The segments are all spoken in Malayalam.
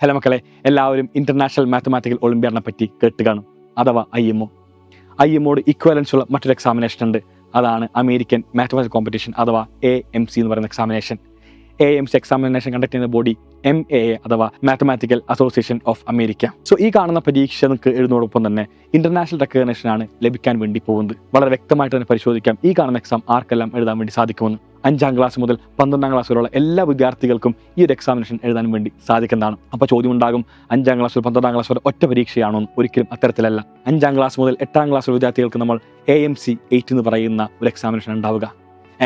ഹലോ മക്കളെ, എല്ലാവരും ഇന്റർനാഷണൽ മാത്തമാറ്റിക്കൽ ഒളിമ്പ്യാഡിനെ പറ്റി കേട്ട് കാണും, അഥവാ IMO. IMOട് ഇക്വലൻസ് ഉള്ള മറ്റൊരു എക്സാമിനേഷൻ ഉണ്ട്. അതാണ് അമേരിക്കൻ മാത്തമാറ്റിക്കൽ കോമ്പറ്റീഷൻ അഥവാ AMC എന്ന് പറയുന്ന എക്സാമിനേഷൻ. AMC എക്സാമിനേഷൻ കണ്ടക്ട് ചെയ്യുന്ന ബോഡി MAA അഥവാ mathematical association of America. So ഈ കാണുന്ന പരീക്ഷ നിങ്ങൾക്ക് എഴുതുന്നതോടൊപ്പം തന്നെ ഇന്റർനാഷണൽ റെക്കഗ്നേഷൻ ആണ് ലഭിക്കാൻ വേണ്ടി പോകുന്നത്. വളരെ വ്യക്തമായിട്ട് തന്നെ പരിശോധിക്കാം ഈ കാണുന്ന എക്സാം ആർക്കെല്ലാം എഴുതാൻ വേണ്ടി സാധിക്കുമെന്ന്. 5ാം ക്ലാസ് മുതൽ 12ാം ക്ലാസ് വരെയുള്ള എല്ലാ വിദ്യാർത്ഥികൾക്കും ഈ ഒരു എക്സാമിനേഷൻ എഴുതാൻ വേണ്ടി സാധിക്കുന്നതാണ്. അപ്പോൾ ചോദ്യം ഉണ്ടാകും, 5ാം ക്ലാസ് മുതൽ 12ാം ക്ലാസ് വരെ ഒറ്റ പരീക്ഷയാണോ? ഒരിക്കലും അത്തരത്തിലല്ല. 5ാം ക്ലാസ് മുതൽ 8ാം ക്ലാസ് വരെ വിദ്യാർത്ഥികൾക്ക് നമ്മൾ AMC 8 എന്ന് പറയുന്ന ഒരു എക്സാമിനേഷൻ ഉണ്ടാവുക.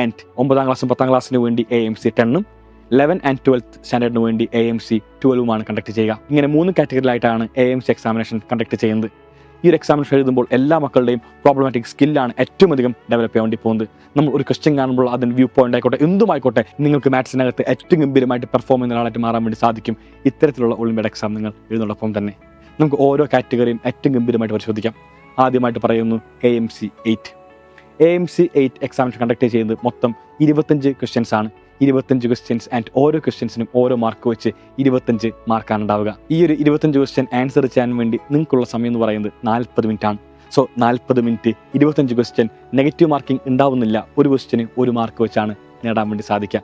ആൻഡ് 9ാം ക്ലാസ്സും 10ാം ക്ലാസ്സിന് വേണ്ടി AMC 10ഉം 11th and 12th സ്റ്റാൻഡേർഡിന് വേണ്ടി AMC 12ഉമാണ് കണ്ടക്ട് ചെയ്യുക. ഇങ്ങനെ 3 കാറ്റഗറിയിലായിട്ടാണ് AMC എക്സാമിനേഷൻ കണ്ടക്ട് ചെയ്യുന്നത്. ഈ ഒരു എക്സാമിനേഷൻ എഴുതുമ്പോൾ എല്ലാ മക്കളുടെയും പ്രോബ്ലമാറ്റിക് സ്കില്ലാണ് ഏറ്റവും അധികം ഡെവലപ്പ് ചെയ്യാൻ വേണ്ടി പോകുന്നത്. നമ്മൾ ഒരു ക്വസ്റ്റ്യൻ കാണുമ്പോൾ അതിന് വ്യൂ പോയിന്റ് ആയിക്കോട്ടെ, എന്തുമായിക്കോട്ടെ, നിങ്ങൾക്ക് മാത്സിനകത്ത് ഏറ്റവും ഗംഭീരമായിട്ട് പെർഫോം ചെയ്യുന്ന ഒരാളായിട്ട് മാറാൻ വേണ്ടി സാധിക്കും ഇത്തരത്തിലുള്ള ഒളിമ്പ്യാഡ് എക്സാം നിങ്ങൾ എഴുതുന്നതോടൊപ്പം തന്നെ. നമുക്ക് ഓരോ കാറ്റഗറിയും ഏറ്റവും ഗംഭീരമായിട്ട് പരിശോധിക്കാം. ആദ്യമായിട്ട് പറയുന്നു AMC 8. AMC 8 എക്സാമിനേഷൻ കണ്ടക്ട് ചെയ്യുന്നത് മൊത്തം 25 ക്വസ്റ്റ്യൻസ് ആണ്. 25 ക്വസ്റ്റ്യൻസ് ആൻഡ് ഓരോ ക്വസ്റ്റ്യൻസിനും ഓരോ മാർക്ക് വെച്ച് 25 മാർക്കാണ് ഉണ്ടാവുക. ഈ ഒരു 25 ക്വസ്റ്റ്യൻ ആൻസർ ചെയ്യാൻ വേണ്ടി നിങ്ങൾക്കുള്ള സമയം എന്ന് പറയുന്നത് 40 മിനിറ്റ് ആണ്. So 40 minute 25 question, negative marking ഉണ്ടാവുന്നില്ല. ഒരു ക്വസ്റ്റ്യന് 1 മാർക്ക് വെച്ചാണ് നേടാൻ വേണ്ടി സാധിക്കുക.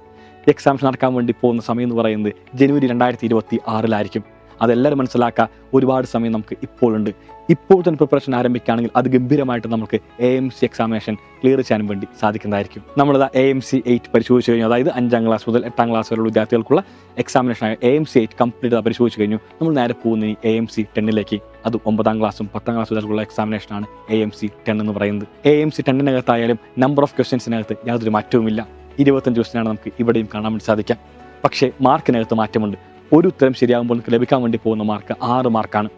എക്സാംസ് നടക്കാൻ വേണ്ടി പോകുന്ന സമയം എന്ന് പറയുന്നത് ജനുവരി 2026 അതെല്ലാവരും മനസ്സിലാക്കുക. ഒരുപാട് സമയം നമുക്ക് ഇപ്പോഴുണ്ട്. ഇപ്പോൾ തന്നെ പ്രിപ്പറേഷൻ ആരംഭിക്കുകയാണെങ്കിൽ അത് ഗംഭീരമായിട്ട് നമുക്ക് AMC എക്സാമിനേഷൻ ക്ലിയർ ചെയ്യാൻ വേണ്ടി സാധിക്കുന്നതായിരിക്കും. നമ്മളിത് AMC 8 പരിശോധിച്ച് കഴിഞ്ഞു. അതായത് 5ാം ക്ലാസ് മുതൽ 8ാം ക്ലാസ് വരെയുള്ള വിദ്യാർത്ഥികൾക്കുള്ള എക്സാമിനേഷനായ AMC 8 കംപ്ലീറ്റ് പരിശോധിച്ച് കഴിഞ്ഞു. നമ്മൾ നേരെ പോകുന്ന ഈ AMC 10ലേക്ക്. അത് 9ാം ക്ലാസ്സും 10ാം ക്ലാസ് വരെയുള്ള എക്സാമിനേഷനാണ് AMC 10 എന്ന് പറയുന്നത്. AMC 10നകത്തായാലും നമ്പർ ഓഫ് ക്വസ്റ്റ്യൻസിനകത്ത് യാതൊരു മാറ്റവുമില്ല. 25 ക്വസ്റ്റ്യനാണ് നമുക്ക് ഇവിടെയും കാണാൻ വേണ്ടി സാധിക്കാം. പക്ഷേ മാർക്കിനകത്ത് മാറ്റമുണ്ട്. ഒരു ഉത്തരം ശരിയാകുമ്പോൾ നിങ്ങൾക്ക് ലഭിക്കാൻ വേണ്ടി പോകുന്ന മാർക്ക് 6 മാർക്കാണ്.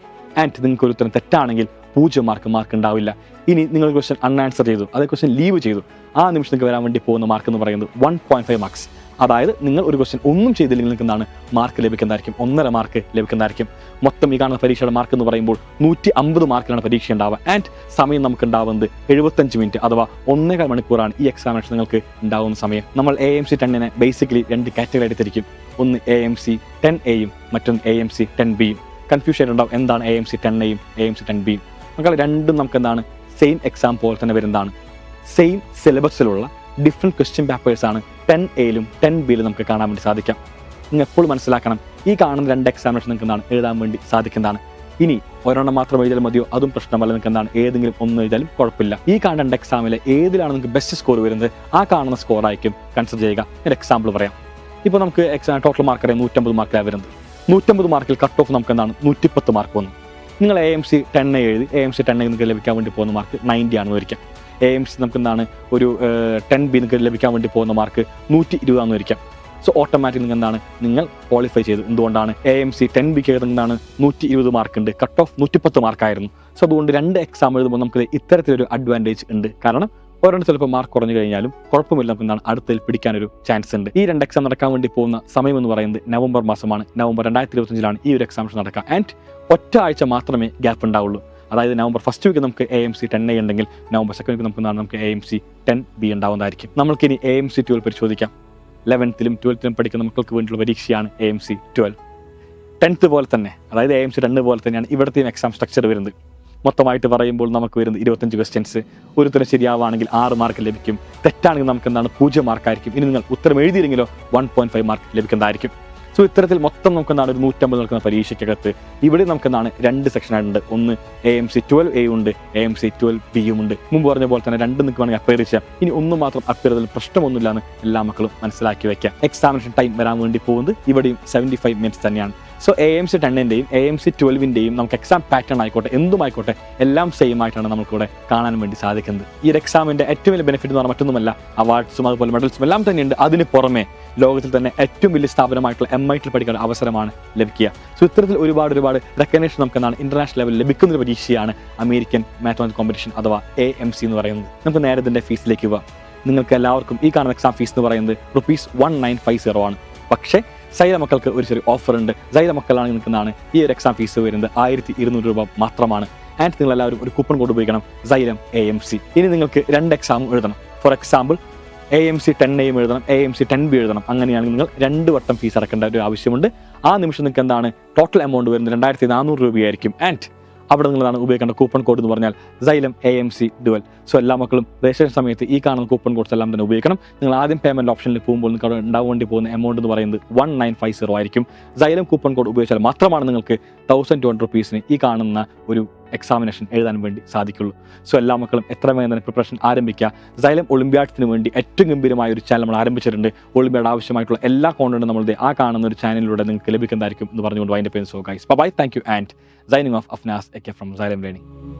ആൻഡ് നിങ്ങൾക്ക് ഒരു ഉത്തരം തെറ്റാണെങ്കിൽ 0 മാർക്ക് ഉണ്ടാവില്ല. ഇനി നിങ്ങൾ ക്വസ്റ്റ്യൻ അൺആൻസർ ചെയ്തു, അതേ ക്വസ്റ്റ്യൻ ലീവ് ചെയ്തു, ആ നിമിഷം നിങ്ങൾക്ക് വരാൻ വേണ്ടി പോകുന്ന മാർക്ക് എന്ന് പറയുന്നത് 1.5 മാർക്സ്. അതായത് നിങ്ങൾ ഒരു ക്വസ്റ്റ്യൻ ഒന്നും ചെയ്തില്ലെങ്കിൽ നിങ്ങൾക്ക് എന്താണ് മാർക്ക് ലഭിക്കുന്നതായിരിക്കും, 1.5 മാർക്ക് ലഭിക്കുന്നതായിരിക്കും. മൊത്തം ഈ കാണുന്ന പരീക്ഷയുടെ മാർക്ക് എന്ന് പറയുമ്പോൾ 150 മാർക്കിലാണ് പരീക്ഷ ഉണ്ടാവുക. ആൻഡ് സമയം നമുക്ക് ഉണ്ടാവുന്നത് 75 മിനിറ്റ് അഥവാ 1.25 മണിക്കൂറാണ് ഈ എക്സാമിനേഷൻ നിങ്ങൾക്ക് ഉണ്ടാവുന്ന സമയം. നമ്മൾ AMC 10നെ ബേസിക്കലി 2 കാറ്റഗറി ആയിട്ട് തിരിക്കും. ഒന്ന് AMC 10Aയും മറ്റൊന്ന് AMC 10Bയും. കൺഫ്യൂഷൻ ഉണ്ടാവും, എന്താണ് AMC 10Aയും AMC 10Bയും. മക്കൾ രണ്ടും നമുക്ക് എന്താണ് സെയിം എക്സാം പോലെ തന്നെ വരുന്നതാണ്. സെയിം സിലബസിലുള്ള ഡിഫറെൻറ്റ് ക്വസ്റ്റ്യൻ പേപ്പേഴ്സാണ് 10Aയിലും 10Bയിലും നമുക്ക് കാണാൻ വേണ്ടി സാധിക്കാം. നിങ്ങൾ എപ്പോഴും മനസ്സിലാക്കണം, ഈ കാണുന്ന 2 എക്സാമിനേഷൻ നിങ്ങൾക്ക് എന്താണ് എഴുതാൻ വേണ്ടി സാധിക്കുന്നതാണ്. ഇനി ഒരെണ്ണം മാത്രം എഴുതിയാലും മതിയോ? അതും പ്രശ്നമല്ല. നിങ്ങൾക്ക് എന്താണ് ഏതെങ്കിലും ഒന്ന് എഴുതിയാലും കുഴപ്പമില്ല. ഈ കാണുന്ന 2 എക്സാമിൽ ഏതിലാണ് നിങ്ങൾക്ക് ബെസ്റ്റ് സ്കോർ വരുന്നത് ആ കാണുന്ന സ്കോറായിരിക്കും കൺസിഡർ ചെയ്യുക. ഒരു എക്സാമ്പിൾ പറയാം. ഇപ്പോൾ നമുക്ക് ടോട്ടൽ മാർക്ക് അറിയാം 150 മാർക്കിലാണ് വരുന്നത്. 150 മാർക്കിൽ കട്ട് ഓഫ് നമുക്ക് എന്താണ് 110 മാർക്ക് വന്നു. നിങ്ങൾ AMC 10 എഴുതി AMC 10 നിങ്ങൾക്ക് ലഭിക്കാൻ വേണ്ടി പോകുന്ന മാർക്ക് 90 ആണെന്ന് വരിക്കാം. AMC നമുക്ക് എന്താണ് ഒരു 10B നിങ്ങൾക്ക് ലഭിക്കാൻ വേണ്ടി പോകുന്ന മാർക്ക് 120 ആണെന്ന് വരിക്കാം. സോ ഓട്ടോമാറ്റിക് എന്താണ് നിങ്ങൾ ക്വാളിഫൈ ചെയ്തു. എന്തുകൊണ്ടാണ് AMC 10Bക്ക് എന്താണ് 120 മാർക്ക് ഉണ്ട്, കട്ട് ഓഫ് 110 മാർക്കായിരുന്നു. സോ അതുകൊണ്ട് 2 എക്സാം എഴുതുമ്പോൾ നമുക്ക് ഇത്തരത്തിലൊരു അഡ്വാൻറ്റേജ് ഉണ്ട്. കാരണം ഒരെണ്ണം ചിലപ്പോൾ മാർക്ക് കുറഞ്ഞു കഴിഞ്ഞാലും കുഴപ്പമില്ല, നമുക്ക് എന്താണ് അടുത്തതിൽ പിടിക്കാനൊരു ചാൻസ് ഉണ്ട്. ഈ 2 എക്സാം നടക്കാൻ വേണ്ടി പോകുന്ന സമയം എന്ന് പറയുന്നത് നവംബർ മാസമാണ്. നവംബർ 2025 ഈ ഒരു എക്സാമിനേഷൻ നടക്കുക. ആൻഡ് ഒറ്റ ആഴ്ച മാത്രമേ ഗ്യാപ്പ് ഉണ്ടാവുള്ളൂ. അതായത് നവംബർ ഫസ്റ്റ് വീക്ക് നമുക്ക് AMC 10A ഉണ്ടെങ്കിൽ നവംബർ സെക്കൻഡ് വീക്ക് നമുക്ക് AMC 10B ഉണ്ടാവുന്നതായിരിക്കും. നമ്മൾക്കിനി AMC 12 പരിശോധിക്കാം. 11th-ലും 12th-ലും പഠിക്കുന്ന മക്കൾക്ക് വേണ്ടിയുള്ള പരീക്ഷയാണ് AMC 12. 10th പോലെ തന്നെ, അതായത് AMC 10 പോലെ തന്നെയാണ് ഇവിടുത്തെയും എക്സാം സ്ട്രക്ചർ വരുന്നത്. മൊത്തമായിട്ട് പറയുമ്പോൾ നമുക്ക് വരുന്നത് 25 ക്വസ്റ്റ്യൻസ്. ഒരു ഉത്തരം ശരിയാവുകയാണെങ്കിൽ 6 മാർക്ക് ലഭിക്കും, തെറ്റാണെങ്കിൽ നമുക്ക് എന്താണ് 0 മാർക്കായിരിക്കും. ഇനി നിങ്ങൾ ഉത്തരം എഴുതിയില്ലെങ്കിലോ 1.5 മാർക്ക് ലഭിക്കുന്നതായിരിക്കും. സോ ഇത്തരത്തിൽ മൊത്തം നമുക്ക് എന്താണ് ഒരു 150 നടക്കുന്ന പരീക്ഷയ്ക്കകത്ത് ഇവിടെ നമുക്ക് എന്താണ് 2 സെക്ഷനായിട്ടുണ്ട്. ഒന്ന് AMC 12A ഉണ്ട്, AMC 12Bയും ഉണ്ട്. മുമ്പ് പറഞ്ഞ പോലെ തന്നെ 2 നിങ്ങൾക്ക് വേണമെങ്കിൽ അപ്പയർ ചെയ്യാം. ഇനി ഒന്നും മാത്രം അപ്പയർ ചെയ്തതിൽ പ്രശ്നമൊന്നുമില്ല എന്ന് എല്ലാ മക്കളും മനസ്സിലാക്കി വെക്കാം. എക്സാമിനേഷൻ ടൈം വരാൻ വേണ്ടി പോകുന്നത് ഇവിടെയും 75 മിനിറ്റ്സ് തന്നെയാണ്. സോ AMC 10ൻ്റെയും AMC 12ൻ്റെയും നമുക്ക് എക്സാം പാറ്റേൺ ആയിക്കോട്ടെ എന്തുമായിക്കോട്ടെ എല്ലാം സെയിം ആയിട്ടാണ് നമുക്കിവിടെ കാണാൻ വേണ്ടി സാധിക്കുന്നത്. ഈ ഒരു എക്സാമിൻ്റെ ഏറ്റവും വലിയ ബെനിഫിറ്റ് എന്ന് പറഞ്ഞാൽ മറ്റൊന്നുമല്ല, അവാർഡ്സും അതുപോലെ മെഡൽസും എല്ലാം തന്നെയുണ്ട്. അതിന് പുറമെ ലോകത്തിൽ തന്നെ ഏറ്റവും വലിയ സ്ഥാപനമായിട്ടുള്ള MIT പഠിക്കുന്ന അവസരമാണ് ലഭിക്കുക. സോ ഇത്തരത്തിൽ ഒരുപാട് റെക്കഗ്നേഷൻ നമുക്ക് എന്താണ് ഇന്റർനാഷണൽ ലെവലിൽ ലഭിക്കുന്ന ഒരു പരീക്ഷയാണ് അമേരിക്കൻ മാത്തമാറ്റിക്സ് കോമ്പറ്റീഷൻ അഥവാ AMC എന്ന് പറയുന്നത്. നമുക്ക് നേരെ ഇതിൻ്റെ ഫീസിലേക്ക് പോവാം. നിങ്ങൾക്ക് എല്ലാവർക്കും ഈ കാണുന്ന എക്സാം ഫീസ് എന്ന് പറയുന്നത് ₹1950 ആണ്. പക്ഷേ സൈല മക്കൾക്ക് ഒരു ചെറിയ ഓഫർ ഉണ്ട്. സൈല മക്കളാണ് നിൽക്കുന്നതാണ് ഈ ഒരു എക്സാം ഫീസ് വരുന്നത് ₹1200 മാത്രമാണ്. ആൻഡ് നിങ്ങൾ എല്ലാവരും ഒരു കൂപ്പൺ കോഡ് ഉപയോഗിക്കണം, Xylem AMC. ഇനി നിങ്ങൾക്ക് 2 എക്സാമും എഴുതണം. ഫോർ എക്സാമ്പിൾ AMC 10A എഴുതണം, AMC 10B എഴുതണം. അങ്ങനെയാണെങ്കിൽ നിങ്ങൾ 2 വട്ടം ഫീസ് അടക്കേണ്ട ഒരു ആവശ്യമുണ്ട്. ആ നിമിഷം നിങ്ങൾക്ക് എന്താണ് ടോട്ടൽ എമൗണ്ട് വരുന്നത് 2400 രൂപയായിരിക്കും. ആൻഡ് അവിടെ നിങ്ങളാണ് ഉപയോഗിക്കേണ്ട കൂപ്പൺ കോഡ് എന്ന് പറഞ്ഞാൽ Xylem AMC Dual. സോ എല്ലാ മക്കളും രജിസ്ട്രേഷൻ സമയത്ത് ഈ കാണുന്ന കൂപ്പൺ കോഡ്സ് എല്ലാം തന്നെ ഉപയോഗിക്കണം. നിങ്ങൾ ആദ്യം പേയ്മെൻറ്റ് ഓപ്ഷനിൽ പോകുമ്പോൾ നിങ്ങൾക്ക് അവിടെ ഉണ്ടാവേണ്ടി പോകുന്ന എമൗണ്ട് എന്ന് പറയുന്നത് 1950 ആയിരിക്കും. Xylem കൂപ്പൺ കോഡ് ഉപയോഗിച്ചാൽ മാത്രമാണ് നിങ്ങൾക്ക് 1200 റുപ്പീസിന് ഈ കാണുന്ന ഒരു എക്സാമിനേഷൻ എഴുതാൻ വേണ്ടി സാധിക്കുള്ളൂ. സോ എല്ലാ മക്കളും എത്ര വേഗം തന്നെ പ്രിപ്പറേഷൻ ആരംഭിക്കുക. Xylem ഒളിമ്പ്യാഡ്സിന് വേണ്ടി ഏറ്റവും ഗംഭീരമായ ഒരു ചാനൽ നമ്മൾ ആരംഭിച്ചിട്ടുണ്ട്. ഒളിമ്പ്യാഡ് ആവശ്യമായിട്ടുള്ള എല്ലാ കോണ്ടന്റും നമ്മളുടെ ആ കാണുന്ന ഒരു ചാനലിലൂടെ നിങ്ങൾക്ക് ലഭിക്കുന്നതായിരിക്കും എന്ന് പറഞ്ഞുകൊണ്ട് അതിൻ്റെ പേര്. So guys, bye, thank you and signing off, Afnas Eke from Xylem Learning.